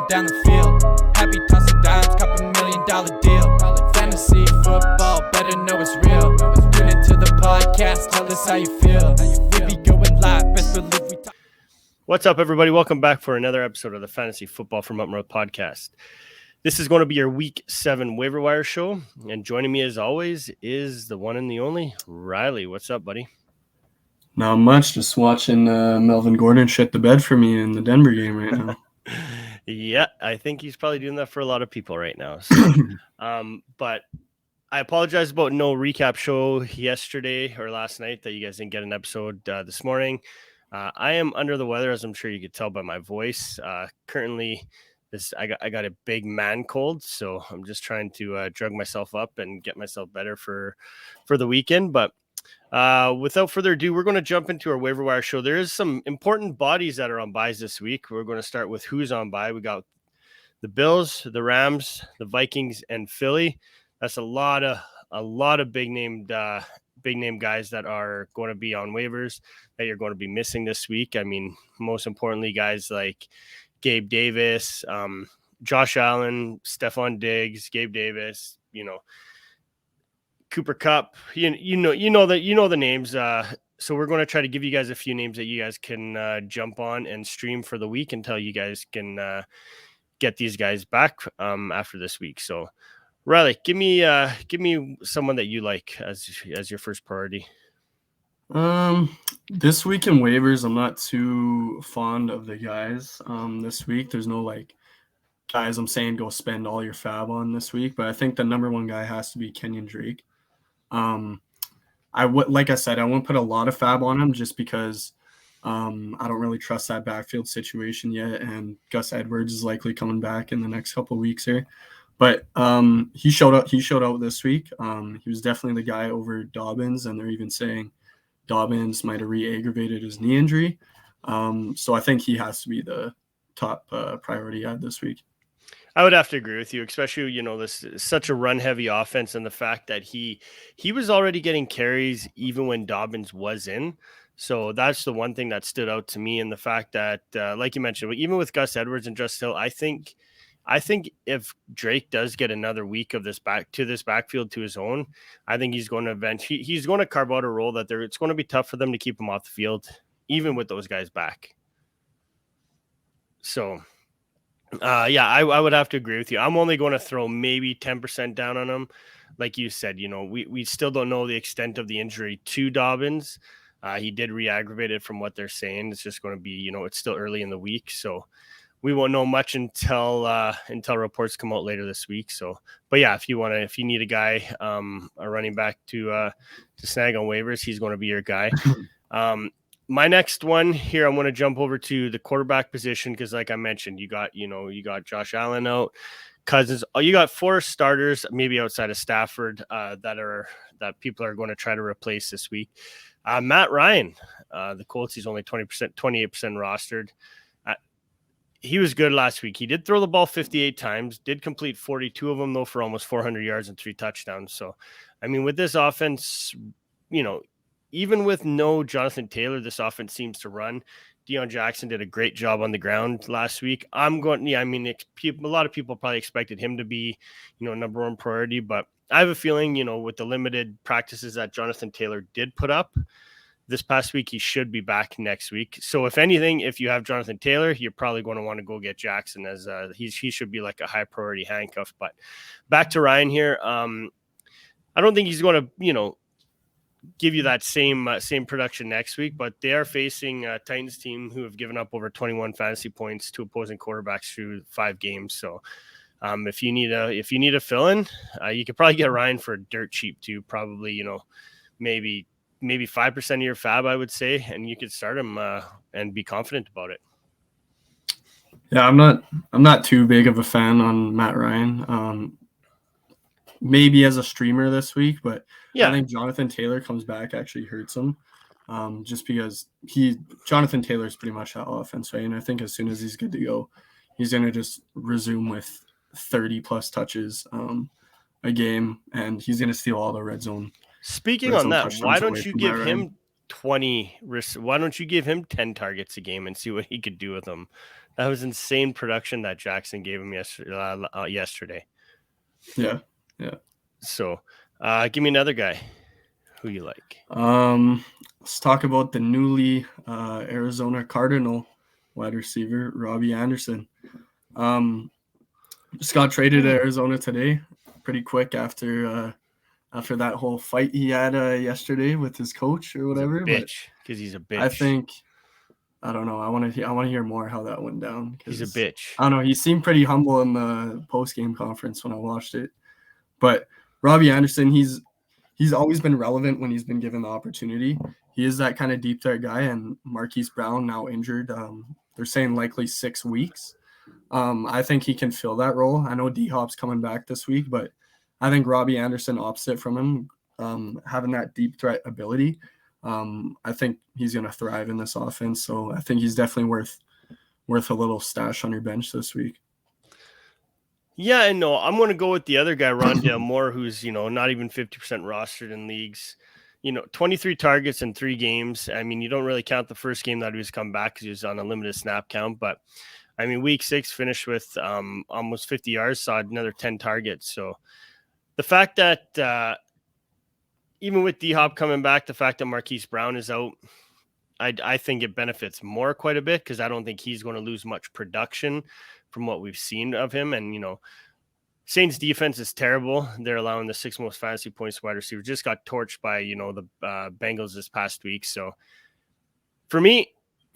down the field. Happy tossing dimes, cup $1 million deal. Fantasy football, better know it's real. Tune into the podcast, tell us how you feel. We be going live, best believe we talk. What's up, everybody? Welcome back for another episode of the Fantasy Football from Up North podcast. This is going to be your Week 7 Waiver Wire show, and joining me as always is the one and the only Riley. What's up, buddy? Not much, just watching Melvin Gordon shit the bed for me in the Denver game right now. Yeah, I think he's probably doing that for a lot of people right now. So, but I apologize about no recap show yesterday or last night that you guys didn't get an episode this morning. I am under the weather, as I'm sure you could tell by my voice. Currently, I got a big man cold, so I'm just trying to drug myself up and get myself better for the weekend. But without further ado, we're going to jump into our waiver wire show. There is some important bodies that are on buys this week. We're going to start with who's on buy. We got the Bills, the Rams, the Vikings, and Philly. That's a lot of big name guys that are going to be on waivers that you're going to be missing this week. I mean, most importantly, guys like Gabe Davis, Josh Allen, Stephon Diggs, Gabe Davis, Cooper Kupp, you know the names. So we're going to try to give you guys a few names that you guys can jump on and stream for the week until you guys can get these guys back after this week. So Riley, give me someone that you like as your first priority. This week in waivers, I'm not too fond of the guys. This week, there's no guys I'm saying go spend all your fab on this week, but I think the number one guy has to be Kenyan Drake. Like I said, I won't put a lot of fab on him just because I don't really trust that backfield situation yet, and Gus Edwards is likely coming back in the next couple of weeks here. But he showed out this week. He was definitely the guy over Dobbins, and they're even saying Dobbins might have re-aggravated his knee injury. So I think he has to be the top priority ad this week. I would have to agree with you, especially, this is such a run-heavy offense, and the fact that he was already getting carries even when Dobbins was in. So that's the one thing that stood out to me, and the fact that, like you mentioned, even with Gus Edwards and Just Hill, I think if Drake does get another week of this backfield to his own, I think he's going to he's going to carve out a role that it's going to be tough for them to keep him off the field, even with those guys back. So, I would have to agree with you. I'm only going to throw maybe 10% down on him. Like you said, we still don't know the extent of the injury to Dobbins. He did re-aggravate it from what they're saying. It's just going to be, it's still early in the week. So we won't know much until reports come out later this week. So, but yeah, if you need a guy, a running back to snag on waivers, he's going to be your guy. My next one here, I'm going to jump over to the quarterback position because, like I mentioned, you got Josh Allen out, Cousins. You got 4 starters, maybe outside of Stafford, that people are going to try to replace this week. Matt Ryan, the Colts, he's only 28% rostered. He was good last week. He did throw the ball 58 times, did complete 42 of them, though, for almost 400 yards and 3 touchdowns. So, I mean, with this offense, even with no Jonathan Taylor, this offense seems to run. Deion Jackson did a great job on the ground last week. A lot of people probably expected him to be, number one priority, but I have a feeling, with the limited practices that Jonathan Taylor did put up this past week, he should be back next week. So if anything, if you have Jonathan Taylor, you're probably going to want to go get Jackson, as he should be like a high priority handcuff. But back to Ryan here. I don't think he's going to, give you that same production next week, but they are facing a Titans team who have given up over 21 fantasy points to opposing quarterbacks through 5 games. So if you need a fill-in, you could probably get Ryan for dirt cheap too. Probably, maybe 5% of your fab, I would say, and you could start him and be confident about it. Yeah, I'm not too big of a fan on Matt Ryan. Maybe as a streamer this week, but yeah, I think Jonathan Taylor comes back actually hurts him. Just because Jonathan Taylor is pretty much that offense, right? And I think as soon as he's good to go, he's gonna just resume with 30 plus touches a game, and he's gonna steal all the red zone. Speaking on that, why don't you give him 20. Why don't you give him 10 targets a game and see what he could do with them? That was insane production that Jackson gave him yesterday. Yeah. Yeah. So give me another guy who you like. Let's talk about the newly Arizona Cardinal wide receiver, Robbie Anderson. Just got traded to Arizona today, pretty quick after that whole fight he had yesterday with his coach or whatever. Because he's a bitch. I think, I don't know. I want to hear more how that went down. He's a bitch. I don't know. He seemed pretty humble in the post-game conference when I watched it. But Robbie Anderson, he's always been relevant when he's been given the opportunity. He is that kind of deep threat guy, and Marquise Brown now injured. They're saying likely 6 weeks. I think he can fill that role. I know D-Hop's coming back this week, but I think Robbie Anderson, opposite from him, having that deep threat ability, I think he's going to thrive in this offense. So I think he's definitely worth a little stash on your bench this week. Yeah, and no, I'm going to go with the other guy, Rondale Moore, who's, not even 50% rostered in leagues. 23 targets in 3 games. I mean, you don't really count the first game that he was come back because he was on a limited snap count. But, I mean, week 6 finished with almost 50 yards, saw another 10 targets. So the fact that even with D-Hop coming back, the fact that Marquise Brown is out, I think it benefits Moore quite a bit because I don't think he's going to lose much production from what we've seen of him. And, Saints defense is terrible. They're allowing the 6th most fantasy points to wide receiver. Just got torched by, the Bengals this past week. So for me,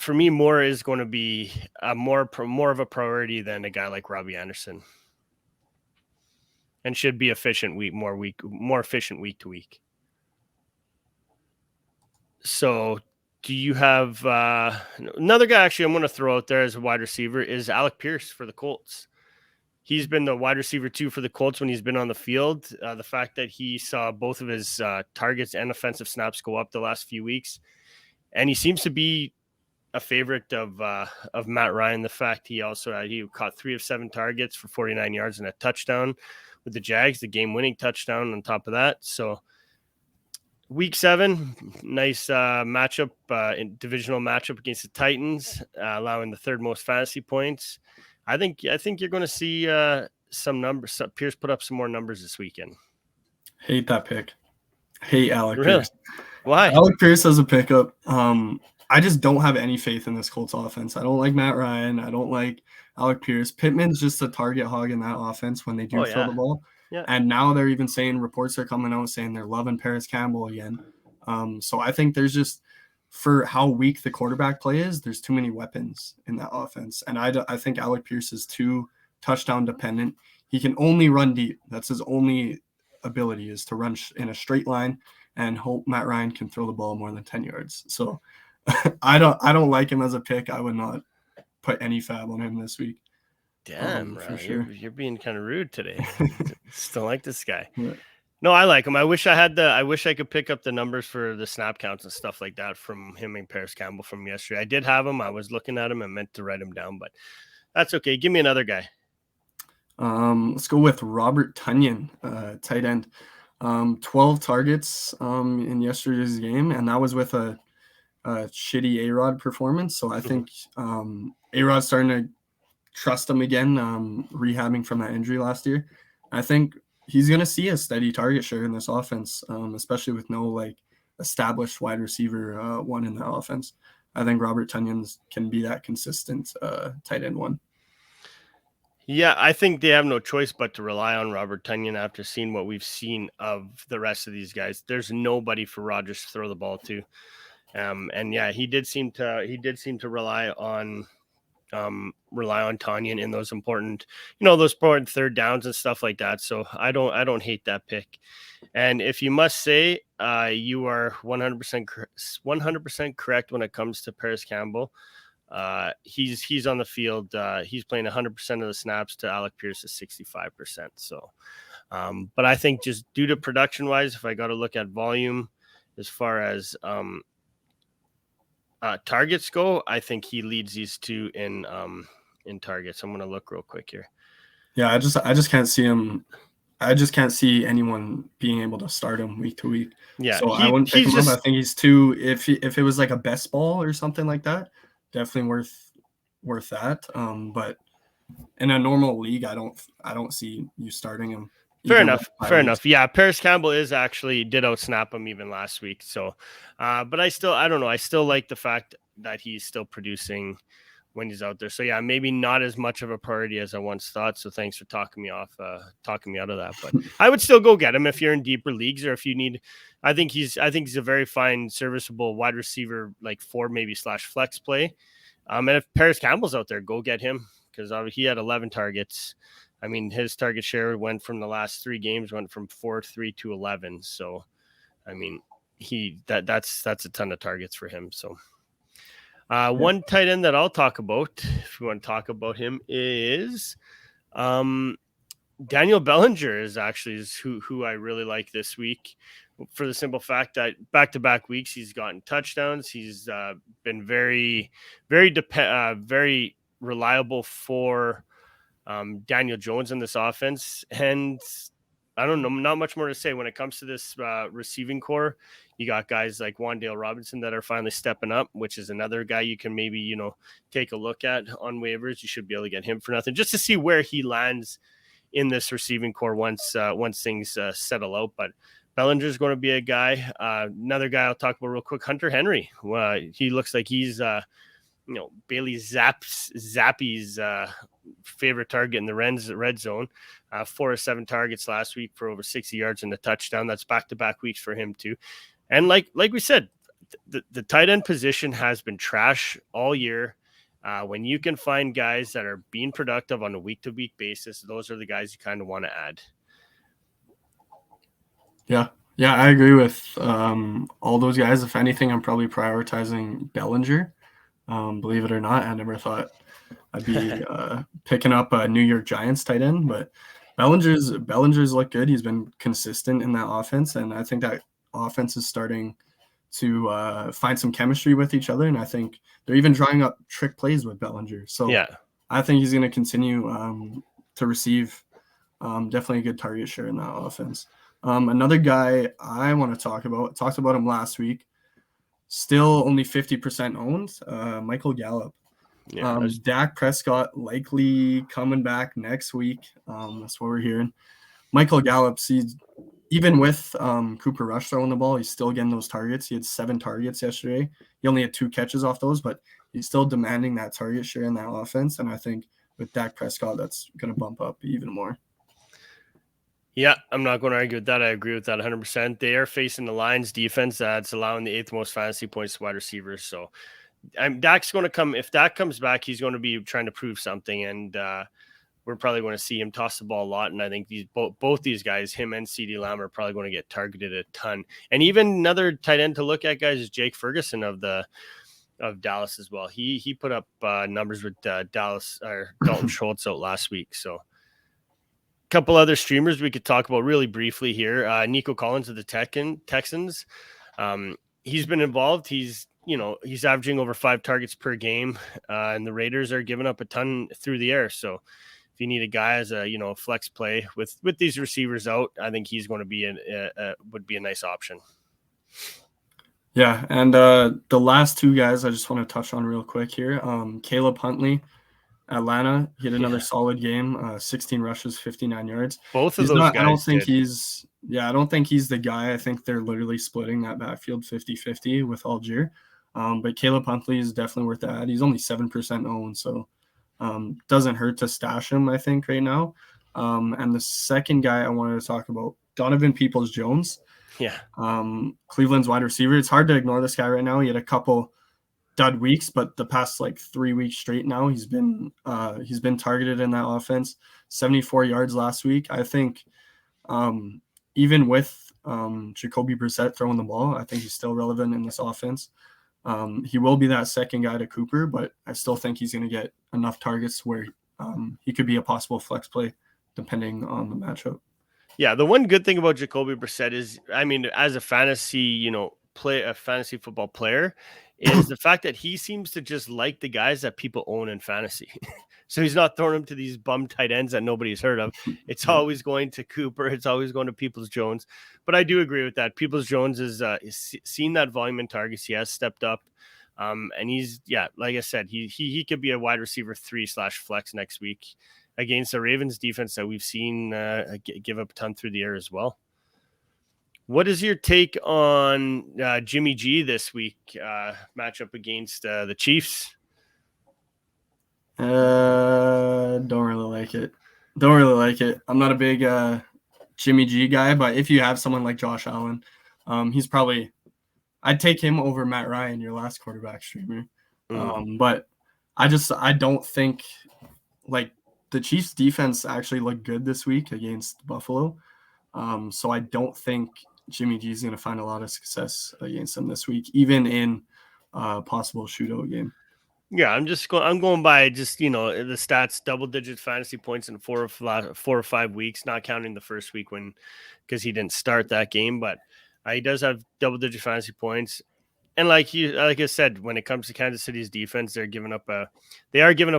Moore is going to be more of a priority than a guy like Robbie Anderson, and should be more efficient week to week. So do you have another guy? Actually, I'm going to throw out there as a wide receiver is Alec Pierce for the Colts. He's been the wide receiver 2 for the Colts when he's been on the field. The fact that he saw both of his targets and offensive snaps go up the last few weeks, and he seems to be a favorite of Matt Ryan. The fact he caught 3 of 7 targets for 49 yards and a touchdown with the Jags, the game-winning touchdown on top of that. So week 7, nice matchup, divisional matchup against the Titans, allowing the 3rd most fantasy points. I think you're going to see some numbers. Pierce put up some more numbers this weekend. Hate that pick. Hate Alec Really? Pierce. Why? Alec Pierce as a pickup. I just don't have any faith in this Colts offense. I don't like Matt Ryan. I don't like Alec Pierce. Pittman's just a target hog in that offense when they do throw the ball. Yeah. And now they're even saying, reports are coming out saying they're loving Paris Campbell again. So I think there's just, for how weak the quarterback play is, there's too many weapons in that offense. And I think Alec Pierce is too touchdown dependent. He can only run deep. That's his only ability, is to run in a straight line and hope Matt Ryan can throw the ball more than 10 yards. So I don't like him as a pick. I would not put any fab on him this week. Damn, bro, for sure. You're being kind of rude today. Still like this guy. Yeah. No, I like him. I wish I could pick up the numbers for the snap counts and stuff like that from him and Paris Campbell from yesterday. I did have him. I was looking at him and meant to write him down, but that's okay. Give me another guy. Let's go with Robert Tonyan, tight end. 12 targets in yesterday's game, and that was with a shitty A-Rod performance. So I think A-Rod's starting to trust him again, rehabbing from that injury last year. I think he's going to see a steady target share in this offense, especially with no established wide receiver one in the offense. I think Robert Tonyan can be that consistent tight end one. Yeah, I think they have no choice but to rely on Robert Tonyan after seeing what we've seen of the rest of these guys. There's nobody for Rodgers to throw the ball to. And yeah, he did seem to rely on Tonyan in those important, those important third downs and stuff like that. So I don't hate that pick. And if you must say, you are 100% correct when it comes to Paris Campbell. He's on the field. He's playing 100% of the snaps to Alec Pierce's 65%. So, but I think just due to production wise, if I got to look at volume as far as targets go, I think he leads these two in targets. I'm going to look real quick here. Yeah, I just can't see him I just can't see anyone being able to start him week to week. Yeah, So I wouldn't pick he's him up. just I think he's too. If it was like a best ball or something like that, definitely worth that. But in a normal league, I don't see you starting him. fair Even with enough. bye Fair weeks. enough. Yeah, Paris Campbell did outsnap him even last week. So, but I don't know. I still like the fact that he's still producing when he's out there. So yeah, maybe not as much of a priority as I once thought. So thanks for talking me out of that. But I would still go get him if you're in deeper leagues or if you need. I think he's a very fine, serviceable wide receiver, like 4 maybe / flex play. And if Paris Campbell's out there, go get him because he had 11 targets. I mean, his target share went from the last 3 games went from 4-3 to 11. So, I mean, that's a ton of targets for him. So. One tight end that I'll talk about, if you want to talk about him, is Daniel Bellinger is who I really like this week for the simple fact that back-to-back weeks he's gotten touchdowns. He's been very, very reliable for Daniel Jones in this offense. And I don't know, not much more to say when it comes to this receiving core. You got guys like Wan'Dale Robinson that are finally stepping up, which is another guy you can maybe, take a look at on waivers. You should be able to get him for nothing just to see where he lands in this receiving core once things settle out. But Bellinger is going to be a guy. Another guy I'll talk about real quick, Hunter Henry. He looks like he's Bailey Zappi's favorite target in the red zone. 4 or 7 targets last week for over 60 yards and a touchdown. That's back-to-back weeks for him too. And like we said, the tight end position has been trash all year. When you can find guys that are being productive on a week-to-week basis, those are the guys you kind of want to add. Yeah, I agree with all those guys. If anything, I'm probably prioritizing Bellinger. Believe it or not, I never thought I'd be picking up a New York Giants tight end, but Bellinger's looked good. He's been consistent in that offense, and I think that offense is starting to find some chemistry with each other, and I think they're even drawing up trick plays with Bellinger. So yeah, I think he's going to continue to receive definitely a good target share in that offense. Another guy I want to talked about him last week, still only 50% owned, Michael Gallup. Yeah, Dak Prescott likely coming back next week. That's what we're hearing. Michael Gallup, even with Cooper Rush throwing the ball, he's still getting those targets. He had 7 targets yesterday. He only had 2 catches off those, but he's still demanding that target share in that offense. And I think with Dak Prescott, that's going to bump up even more. Yeah, I'm not going to argue with that. I agree with that 100%. They are facing the Lions defense that's allowing the 8th most fantasy points to wide receivers. So Dak's going to come. If Dak comes back, he's going to be trying to prove something. And we're probably going to see him toss the ball a lot. And I think both these guys, him and CeeDee Lamb, are probably going to get targeted a ton. And even another tight end to look at, guys, is Jake Ferguson of Dallas as well. He put up numbers with Dallas or Dalton Schultz out last week. So couple other streamers we could talk about really briefly here. Nico Collins of the Texans. He's been involved. He's averaging over 5 targets per game, and the Raiders are giving up a ton through the air. So if you need a guy as a flex play with these receivers out, I think he's going to be would be a nice option. Yeah, and the last 2 guys I just want to touch on real quick here. Caleb Huntley, Atlanta, he had another solid game, 16 rushes, 59 yards. Both of those guys. I don't think he's the guy. I think they're literally splitting that backfield 50-50 with Algier. But Caleb Huntley is definitely worth the add. He's only 7% owned, so doesn't hurt to stash him, I think, right now. And the second guy I wanted to talk about, Donovan Peoples-Jones. Yeah. Cleveland's wide receiver. It's hard to ignore this guy right now. He had a couple dud weeks, but the past 3 weeks straight now, he's been targeted in that offense. 74 yards last week. I think even with Jacoby Brissett throwing the ball, I think he's still relevant in this offense. He will be that second guy to Cooper, but I still think he's going to get enough targets where he could be a possible flex play depending on the matchup. Yeah, the one good thing about Jacoby Brissett is, I mean, as a fantasy, a fantasy football player, is the fact that he seems to just like the guys that people own in fantasy. So he's not throwing them to these bum tight ends that nobody's heard of. It's always going to Cooper. It's always going to Peoples-Jones. But I do agree with that. Peoples-Jones is seen that volume in targets. He has stepped up. And he's, like I said, he could be a wide receiver 3/flex next week against the Ravens defense that we've seen give up a ton through the air as well. What is your take on Jimmy G this week matchup against the Chiefs? Don't really like it. I'm not a big Jimmy G guy, but if you have someone like Josh Allen, he's probably, I'd take him over Matt Ryan, your last quarterback streamer. But I don't think, like, the Chiefs defense actually looked good this week against Buffalo. So I don't think Jimmy G is going to find a lot of success against them this week, even in a possible shootout game. Yeah, I'm going by just, the stats, double-digit fantasy points in 4 or 5 weeks, not counting the first week because he didn't start that game, but he does have double-digit fantasy points. And like I said, when it comes to Kansas City's defense, they are giving up a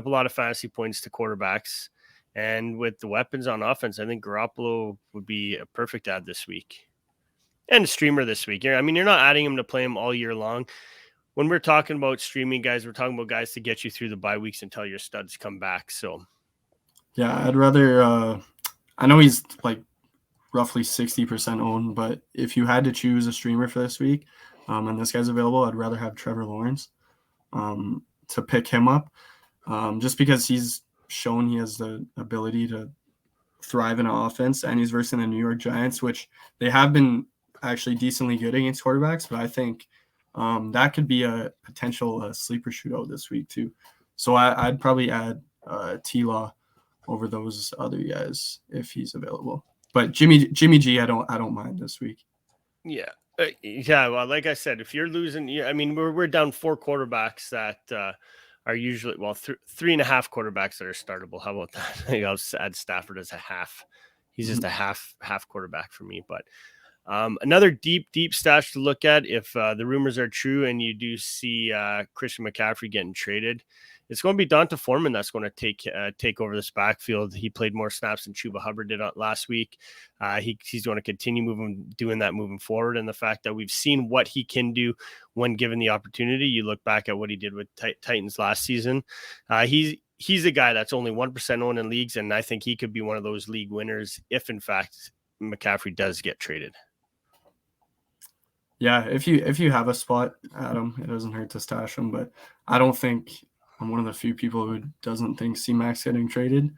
lot of fantasy points to quarterbacks. And with the weapons on offense, I think Garoppolo would be a perfect add this week. And a streamer this week. You're not adding him to play him all year long. When we're talking about streaming guys, we're talking about guys to get you through the bye weeks until your studs come back. So, yeah, I'd rather. I know he's like roughly 60% owned, but if you had to choose a streamer for this week, and this guy's available, I'd rather have Trevor Lawrence to pick him up, just because he's shown he has the ability to thrive in an offense, and he's versus the New York Giants, which they have been actually decently good against quarterbacks, but I think that could be a potential sleeper shootout this week too. So I'd probably add T-Law over those other guys if he's available. But Jimmy G, I don't mind this week. Yeah. Well, like I said, if you're losing, we're down 4 quarterbacks that are usually, 3.5 quarterbacks that are startable. How about that? I'll add Stafford as a half. He's just a half quarterback for me. But another deep stash to look at if the rumors are true and you do see Christian McCaffrey getting traded, it's going to be Donta Foreman that's going to take over this backfield. He played more snaps than Chuba Hubbard did last week. He's going to continue doing that moving forward. And the fact that we've seen what he can do when given the opportunity, you look back at what he did with Titans last season. He's a guy that's only 1% owned in leagues, and I think he could be one of those league winners if, in fact, McCaffrey does get traded. Yeah, if you have a spot, Adam, it doesn't hurt to stash him, but I don't think I'm one of the few people who doesn't think C-Max getting traded.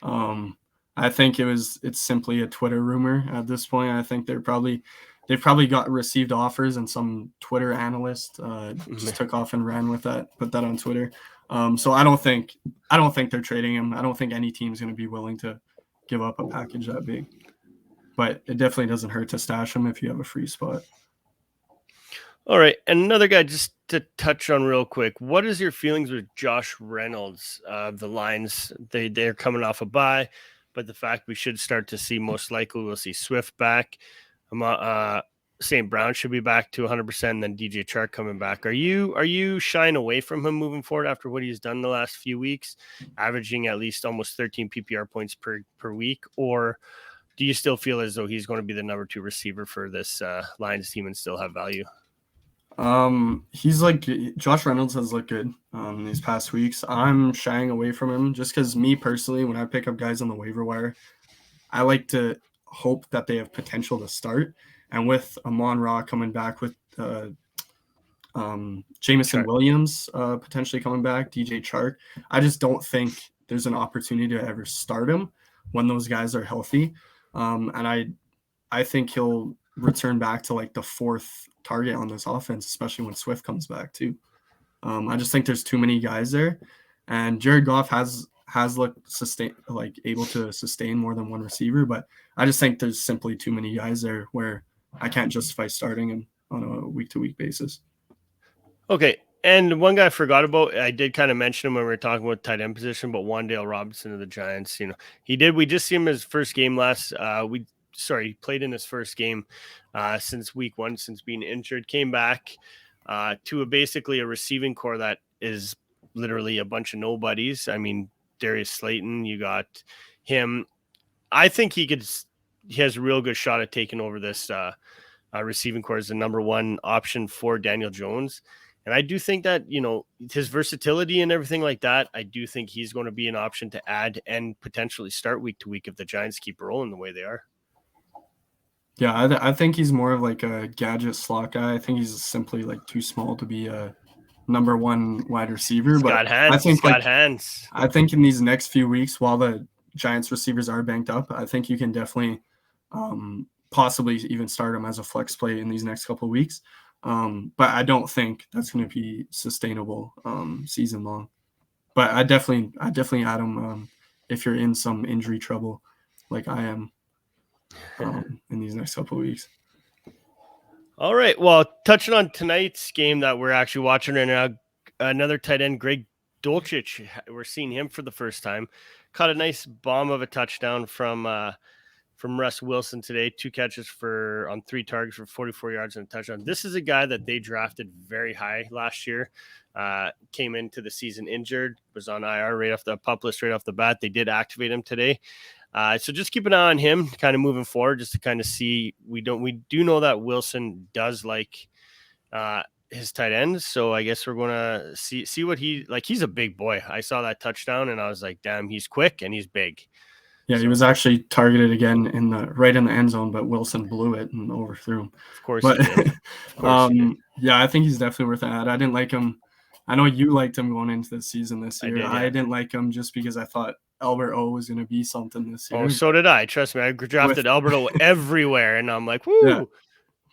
I think it's simply a Twitter rumor at this point. I think they've probably received offers, and some Twitter analyst just took off and ran with that, put that on Twitter. So I don't think they're trading him. I don't think any team's going to be willing to give up a package that big. But it definitely doesn't hurt to stash him if you have a free spot. All right, and another guy just to touch on real quick. What is your feelings with Josh Reynolds? The Lions, they're coming off a bye, but the fact we should start to see, most likely we'll see Swift back. St. Brown should be back to 100%, and then DJ Chark coming back. Are you shying away from him moving forward after what he's done the last few weeks, averaging at least almost 13 PPR points per week, or do you still feel as though he's going to be the number 2 receiver for this Lions team and still have value? He's like, Josh Reynolds has looked good these past weeks. I'm shying away from him just because, me personally, when I pick up guys on the waiver wire, I like to hope that they have potential to start. And with Amon-Ra coming back, with Jameson Williams potentially coming back, DJ Chark, I just don't think there's an opportunity to ever start him when those guys are healthy. And I think he'll return back to like the 4th target on this offense, especially when Swift comes back too. I just think there's too many guys there, and Jared Goff has looked able to sustain more than one receiver, but I just think there's simply too many guys there where I can't justify starting him on a week-to-week basis. Okay, and one guy I forgot about, I did kind of mention him when we were talking about tight end position, but Wan'Dale Robinson of the Giants, we just see him his first game he played in his first game since week 1, since being injured, came back. to basically a receiving core that is literally a bunch of nobodies. I mean, Darius Slayton, you got him. I think he has a real good shot at taking over this receiving core as the number one option for Daniel Jones. And I do think that, his versatility and everything like that, I do think he's going to be an option to add and potentially start week to week if the Giants keep rolling the way they are. Yeah, I think he's more of like a gadget slot guy. I think he's simply like too small to be a number one wide receiver. He's but got hands. He's got hands. I think in these next few weeks, while the Giants receivers are banked up, I think you can definitely possibly even start him as a flex play in these next couple of weeks. But I don't think that's going to be sustainable season long. But I definitely add him if you're in some injury trouble like I am in these next couple of weeks. All right. Well, touching on tonight's game that we're actually watching right now, another tight end, Greg Dulcich. We're seeing him for the first time. Caught a nice bomb of a touchdown from Russ Wilson today. 2 catches on 3 targets for 44 yards and a touchdown. This is a guy that they drafted very high last year. Came into the season injured, was on IR right off the pup list right off the bat. They did activate him today. So just keep an eye on him kind of moving forward, just to kind of see. We do know that Wilson does like his tight ends. So I guess we're going to see what he's a big boy. I saw that touchdown and I was like, damn, he's quick and he's big. Yeah, he was actually targeted again right in the end zone, but Wilson blew it and overthrew him. Of course he did. Of course he did. Yeah, I think he's definitely worth an ad. I didn't like him. I know you liked him going into the season this year. I didn't like him just because I thought Albert O was going to be something this year. Oh, so did I. Trust me, I drafted Albert O everywhere, and I'm like, woo. Yeah.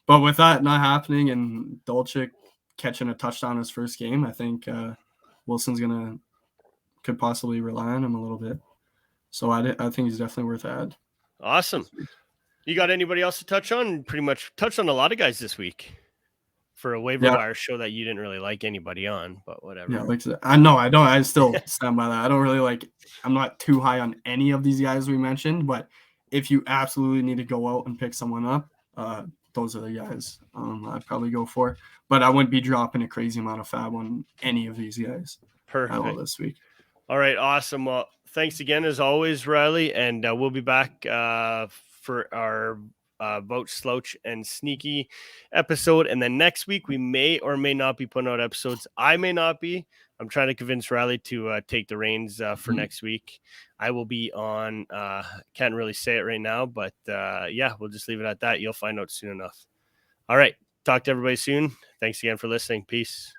But with that not happening and Dulcich catching a touchdown his first game, I think Wilson's could possibly rely on him a little bit. So I think he's definitely worth ad. Awesome. You got anybody else to touch on? Pretty much touched on a lot of guys this week for a waiver wire show that you didn't really like anybody on, but whatever. Yeah, I know. I don't. I still stand by that. I don't really I'm not too high on any of these guys we mentioned, but if you absolutely need to go out and pick someone up, those are the guys I'd probably go for. But I wouldn't be dropping a crazy amount of fab on any of these guys. Perfect. This week. All right, awesome. Well, thanks again as always, Riley, and we'll be back for our Vote Slouch and Sneaky episode, and then next week we may or may not be putting out episodes. I may not be. I'm trying to convince Riley to take the reins for next week. I will be on. Can't really say it right now, but yeah, we'll just leave it at that. You'll find out soon enough. All right, talk to everybody soon. Thanks again for listening. Peace.